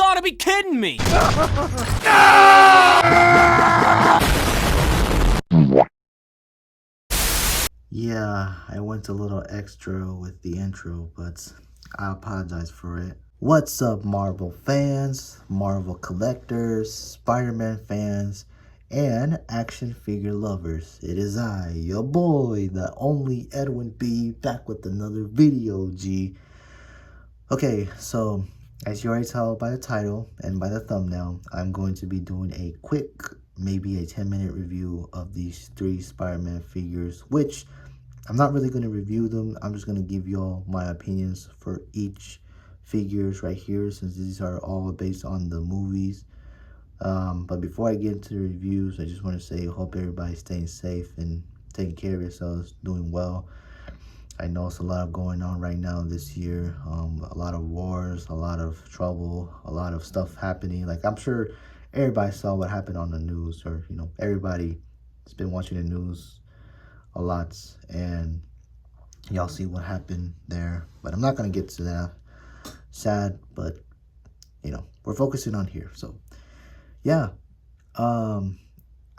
gotta be kidding me! Yeah, I went a little extra with the intro, but I apologize for it. What's up, Marvel fans, Marvel collectors, Spider-Man fans, and action figure lovers? It is I, your boy, the only EdwinB, back with another video, G. Okay, so as you already tell by the title and by the thumbnail, I'm going to be doing a quick, maybe a 10-minute review of these 3 Spider-Man figures, which I'm not really going to review them. I'm just going to give y'all my opinions for each figures right here, since these are all based on the movies. But before I get into the reviews, I just want to say I hope everybody's staying safe and taking care of yourselves, doing well. I know it's a lot going on right now this year. A lot of wars, a lot of trouble, a lot of stuff happening. Like, I'm sure everybody saw what happened on the news, or, you know, everybody's been watching the news a lot, and y'all see what happened there. But I'm not going to get to that. Sad, but, you know, we're focusing on here. So, yeah.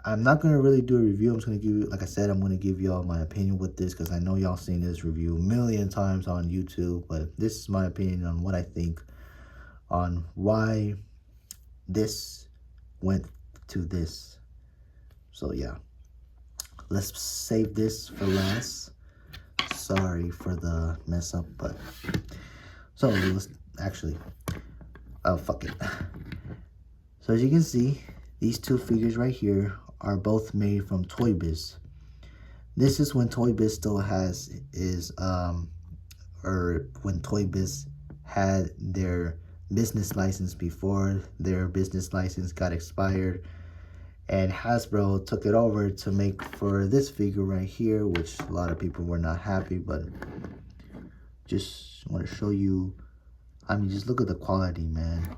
I'm not going to really do a review. I'm just going to give you, like I said, I'm going to give y'all my opinion with this, because I know y'all seen this review a million times on YouTube, but this is my opinion on what I think on why this went to this. So, yeah. Let's save this for last. Sorry for the mess up, but so let's actually, oh, fuck it. So as you can see, these 2 figures right here are both made from ToyBiz. This is when ToyBiz still or when ToyBiz had their business license before their business license got expired. And Hasbro took it over to make for this figure right here, which a lot of people were not happy, but just want to show you. I mean, just look at the quality, man.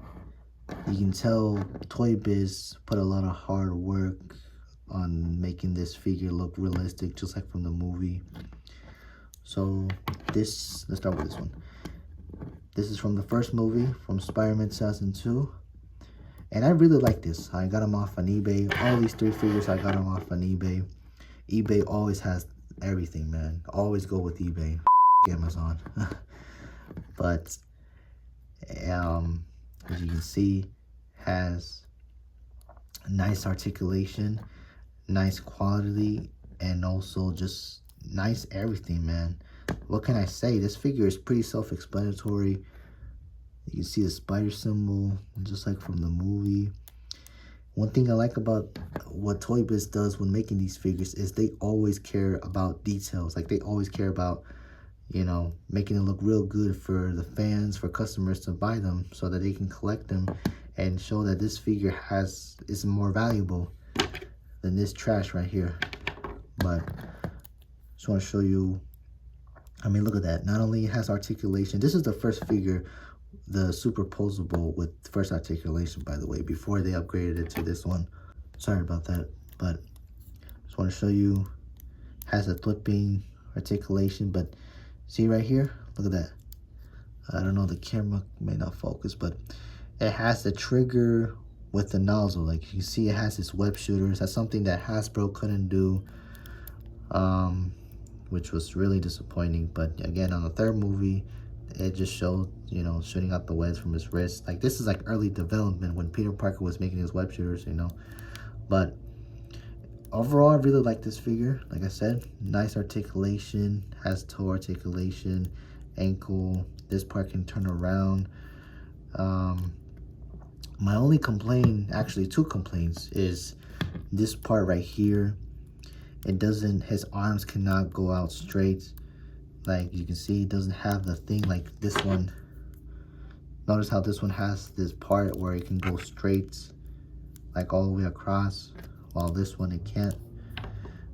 You can tell ToyBiz put a lot of hard work on making this figure look realistic, just like from the movie. So this, let's start with this one. This is from the first movie, from Spider-Man 2002. And I really like this. I got them off on eBay. All these 3 figures, I got them off on eBay. eBay always has everything, man. Always go with eBay. Amazon. But, as you can see, has nice articulation, nice quality, and also just nice everything, man. What can I say? This figure is pretty self-explanatory. You can see the spider symbol, just like from the movie. One thing I like about what ToyBiz does when making these figures is they always care about details. Like, they always care about, you know, making it look real good for the fans, for customers to buy them, so that they can collect them and show that this figure is more valuable than this trash right here. But just want to show you. I mean, look at that. Not only it has articulation. This is the first figure, the superposable with first articulation, by the way, before they upgraded it to this one. Sorry about that, but just want to show you. Has a flipping articulation, but see right here, look at that. I don't know, the camera may not focus, but it has the trigger with the nozzle. Like, you can see it has its web shooters. That's something that Hasbro couldn't do, which was really disappointing. But again, on the 3rd movie, it just showed, you know, shooting out the webs from his wrist. Like, this is like early development when Peter Parker was making his web shooters, you know. But overall, I really like this figure. Like I said, nice articulation, has toe articulation, ankle. This part can turn around. My only complaint, actually 2 complaints, is this part right here. It doesn't, his arms cannot go out straight. Like, you can see, it doesn't have the thing like this one. Notice how this one has this part where it can go straight, like all the way across, while this one it can't,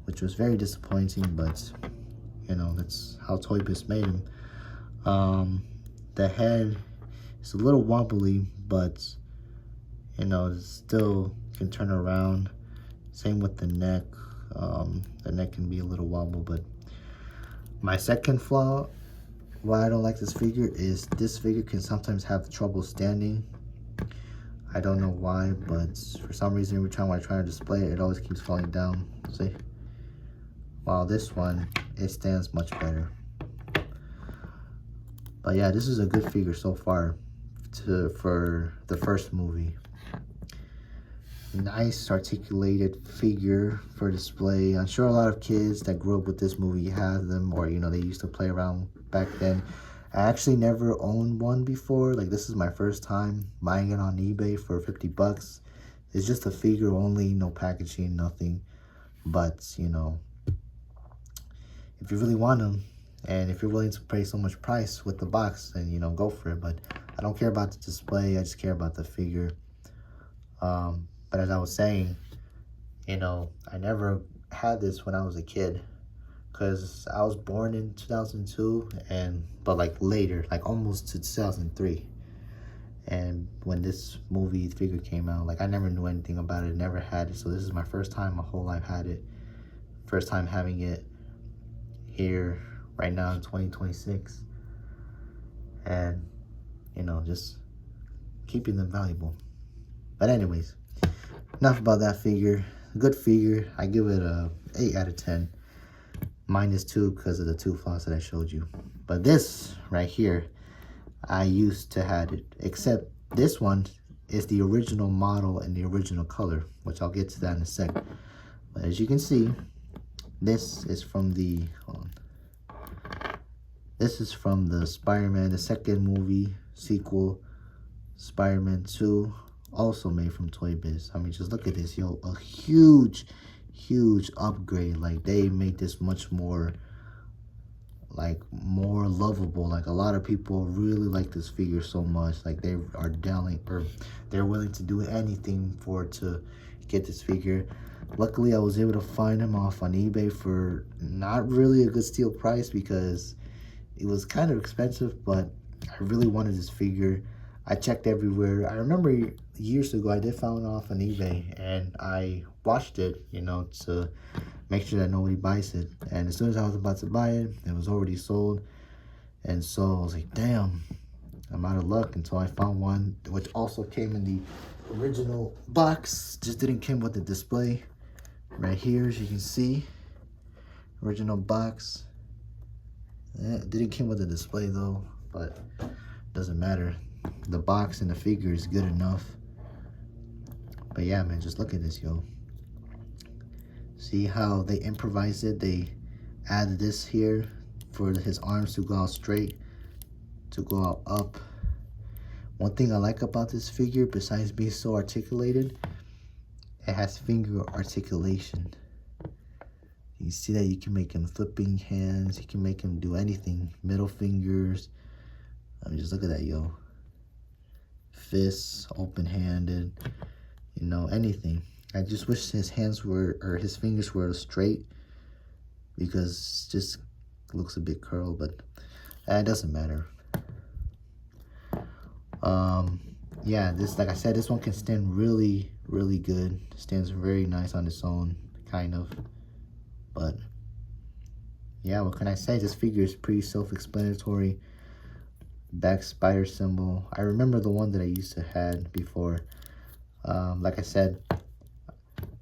which was very disappointing, but, you know, that's how ToyBiz made him. The head is a little wobbly, but, you know, it still can turn around. Same with the neck. The neck can be a little wobble, but my second flaw why I don't like this figure is this figure can sometimes have trouble standing. I don't know why, but for some reason every time I try to display it, it always keeps falling down. See? While this one, it stands much better. But yeah, this is a good figure so far for the first movie. Nice articulated figure for display. I'm sure a lot of kids that grew up with this movie have them, or you know, they used to play around back then. I actually never owned one before. Like, this is my first time buying it on eBay for 50 bucks. It's just a figure only, no packaging, nothing. But, you know, if you really want them, and if you're willing to pay so much price with the box, then, you know, go for it. But I don't care about the display. I just care about the figure. But as I was saying, you know, I never had this when I was a kid. Because I was born in 2002, but like later, like almost to 2003. And when this movie figure came out, like I never knew anything about it, never had it. So this is my first time, my whole life had it. First time having it here right now in 2026. And, you know, just keeping them valuable. But anyways, enough about that figure. Good figure. I give it a 8 out of 10. -2 because of the 2 flaws that I showed you. But this right here, I used to have it, except this one is the original model and the original color, which I'll get to that in a sec. But as you can see, this is from the, hold on. This is from the Spider-Man, the second movie sequel, Spider-Man 2, also made from ToyBiz. I mean, just look at this, yo, a huge upgrade. Like, they made this much more, like, more lovable. Like, a lot of people really like this figure so much. Like, they are down, or they're willing to do anything for it to get this figure. Luckily, I was able to find them off on eBay for not really a good steal price, because it was kind of expensive, but I really wanted this figure. I checked everywhere. I remember years ago I did find it off on eBay, and I watched it, you know, to make sure that nobody buys it. And as soon as I was about to buy it, it was already sold. And so I was like, damn, I'm out of luck, until I found one which also came in the original box. Just didn't come with the display. Right here, as you can see, original box. It didn't come with a display though, but doesn't matter. The box and the figure is good enough. But yeah, man, just look at this, yo. See how they improvised it? They added this here for his arms to go out straight, to go out up. One thing I like about this figure, besides being so articulated, it has finger articulation. You see that you can make him flipping hands, you can make him do anything, middle fingers. I mean, just look at that, yo. Fists, open-handed, you know, anything. I just wish his hands were, or his fingers were straight, because it just looks a bit curled, but it doesn't matter. Yeah, this, like I said, this one can stand really good. Stands very nice on its own, kind of. But yeah, what can I say? This figure is pretty self-explanatory. Back spider symbol. I remember the one that I used to had before. Like I said,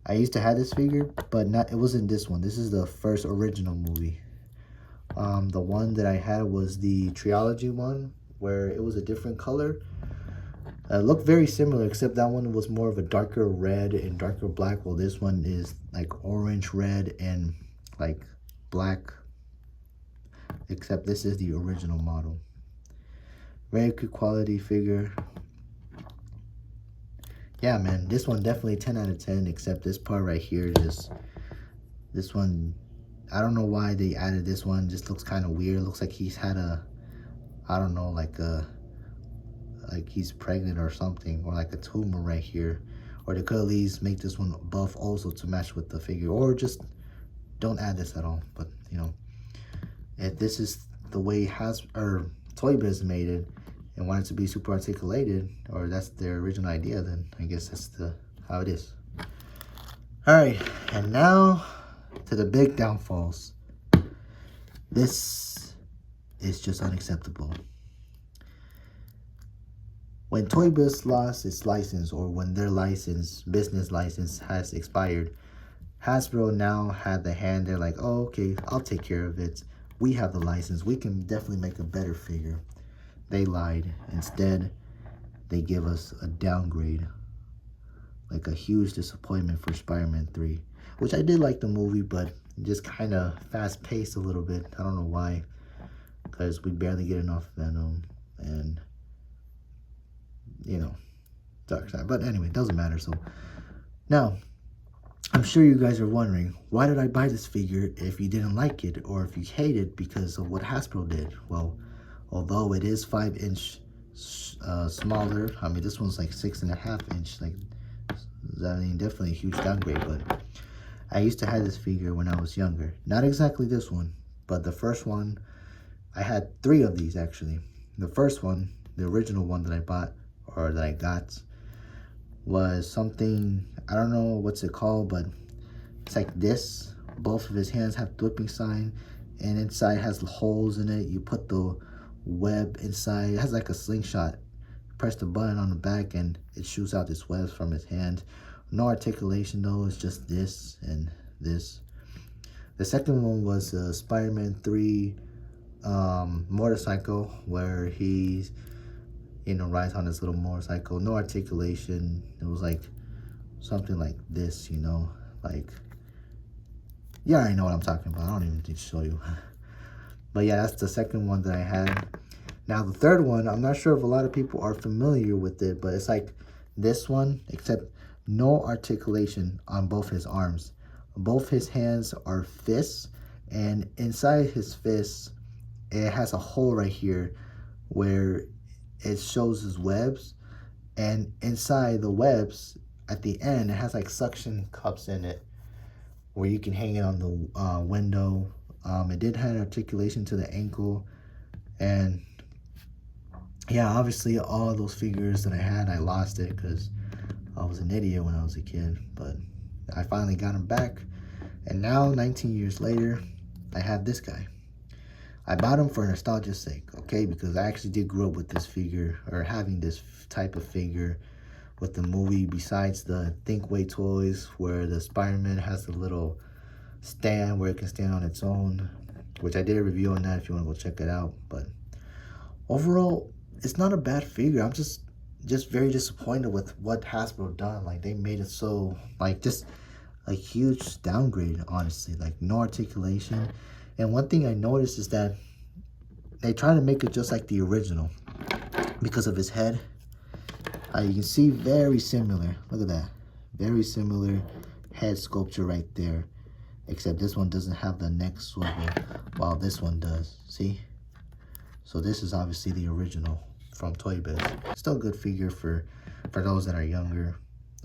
I used to have this figure, but it wasn't this one. This is the first original movie. The one that I had was the trilogy one, where it was a different color. It looked very similar, except that one was more of a darker red and darker black, while this one is like orange, red, and like black. Except this is the original model. Very good quality figure. Yeah, man, this one definitely 10 out of 10, except this part right here, just this one, I don't know why they added this one. Just looks kind of weird. Looks like he's had a, I don't know, like he's pregnant or something, or like a tumor right here. Or they could at least make this one buff also to match with the figure, or just don't add this at all. But you know, if this is the way ToyBiz made it and wanted to be super articulated, or that's their original idea, then I guess that's how it is. All right, and now to the big downfalls. This is just unacceptable. when ToyBiz lost its license, or when their business license has expired, Hasbro now had the hand. They're like, oh, okay, I'll take care of it. We have the license. We can definitely make a better figure. They lied. Instead, they give us a downgrade. Like a huge disappointment for Spider-Man 3. Which I did like the movie, but just kind of fast-paced a little bit. I don't know why. Because we barely get enough Venom. And, you know, Dark Side. But anyway, it doesn't matter. So, now, I'm sure you guys are wondering, why did I buy this figure if you didn't like it, or if you hate it because of what Hasbro did? Well, although it is 5-inch smaller, I mean, this one's like 6.5-inch, like, I mean, definitely a huge downgrade, but I used to have this figure when I was younger. Not exactly this one, but the first one, I had 3 of these, actually. The first one, the original one that I bought, or that I got, was something, I don't know what's it called, but it's like this. Both of his hands have the whipping sign, and inside has holes in it. You put the web inside. It has like a slingshot. Press the button on the back and it shoots out this webs from his hand. No articulation though, it's just this and this. The second one was Spider-Man 3 motorcycle, where he's, you know, rides on this little motorcycle. No articulation. It was like something like this, you know, like, yeah, I know what I'm talking about. I don't even need to show you. But yeah, that's the second one that I had. Now the third one, I'm not sure if a lot of people are familiar with it, but it's like this one, except no articulation on both his arms. Both his hands are fists, and inside his fists, it has a hole right here where it shows his webs, and inside the webs at the end it has like suction cups in it where you can hang it on the window. It did have articulation to the ankle, and yeah, obviously all those figures that I had, I lost it because I was an idiot when I was a kid, but I finally got him back, and now 19 years later I have this guy. I bought him for nostalgia's sake, okay? Because I actually did grow up with this figure, or having this type of figure with the movie, besides the Thinkway toys, where the Spider-Man has the little stand where it can stand on its own, which I did a review on that if you want to go check it out. But overall, it's not a bad figure. I'm just very disappointed with what Hasbro done. Like, they made it so, like, just a huge downgrade, honestly. Like, no articulation. And one thing I noticed is that they try to make it just like the original because of his head. You can see very similar. Look at that. Very similar head sculpture right there. Except this one doesn't have the neck swivel, while this one does. See? So this is obviously the original from ToyBiz. Still a good figure for those that are younger,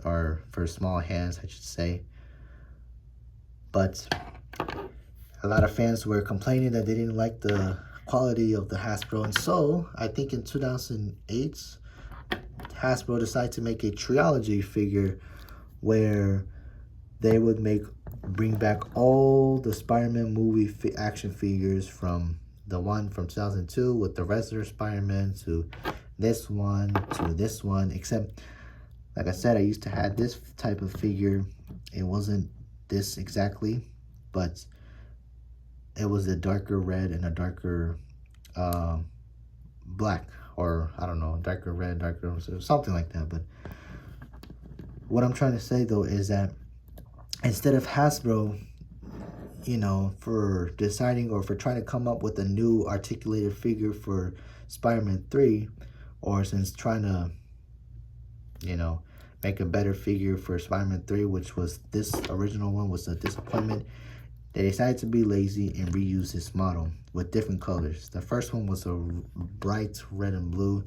or for small hands, I should say. But a lot of fans were complaining that they didn't like the quality of the Hasbro, and so I think in 2008, Hasbro decided to make a trilogy figure where they would bring back all the Spider-Man movie action figures, from the one from 2002 with the regular Spider-Man to this one, except, like I said, I used to have this type of figure. It wasn't this exactly, but it was a darker red and a darker black, or I don't know, darker red, darker, something like that. But what I'm trying to say though is that instead of Hasbro, you know, for deciding or for trying to come up with a new articulated figure for Spider-Man 3, or since trying to, you know, make a better figure for Spider-Man 3, which was this original one was a disappointment, they decided to be lazy and reuse this model with different colors. The first one was a bright red and blue.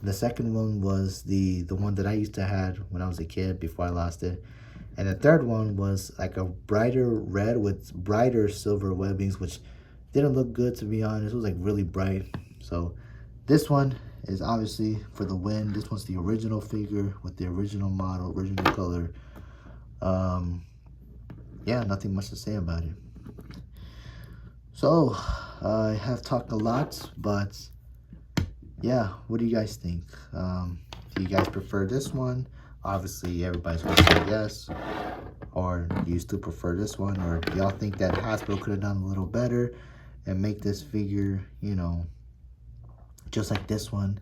The second one was the one that I used to have when I was a kid before I lost it. And the third one was like a brighter red with brighter silver webbings, which didn't look good, to be honest. It was like really bright. So this one is obviously for the win. This one's the original figure with the original model, original color. Yeah, nothing much to say about it. So I have talked a lot, but Yeah, what do you guys think? Do you guys prefer this one? Obviously, everybody's gonna say yes. Or do you still prefer this one? Or do y'all think that Hasbro could have done a little better and make this figure, you know, just like this one?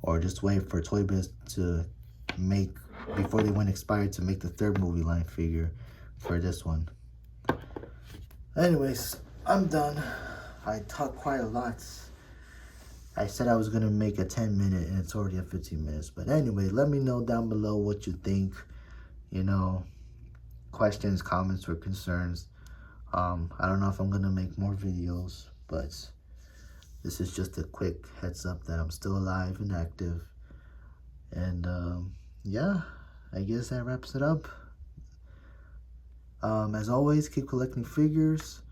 Or just wait for ToyBiz to make, before they went expired, to make the third movie line figure for this one? Anyways, I'm done. I talked quite a lot. I said I was gonna make a 10-minute and it's already at 15 minutes. But anyway, let me know down below what you think. You know, questions, comments, or concerns. I don't know if I'm gonna make more videos, but this is just a quick heads up that I'm still alive and active. And yeah, I guess that wraps it up. As always, keep collecting figures.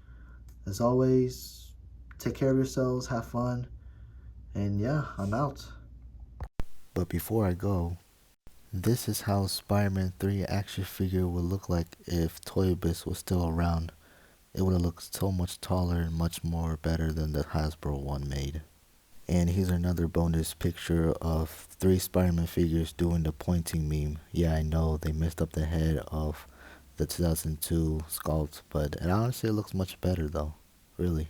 As always, take care of yourselves, have fun, and yeah, I'm out. But before I go, this is how Spider-Man 3 action figure would look like if ToyBiz was still around. It would have looked so much taller and much more better than the Hasbro one made. And here's another bonus picture of 3 Spider-Man figures doing the pointing meme. Yeah, I know they messed up the head of the 2002 sculpt, but it honestly looks much better though. Really.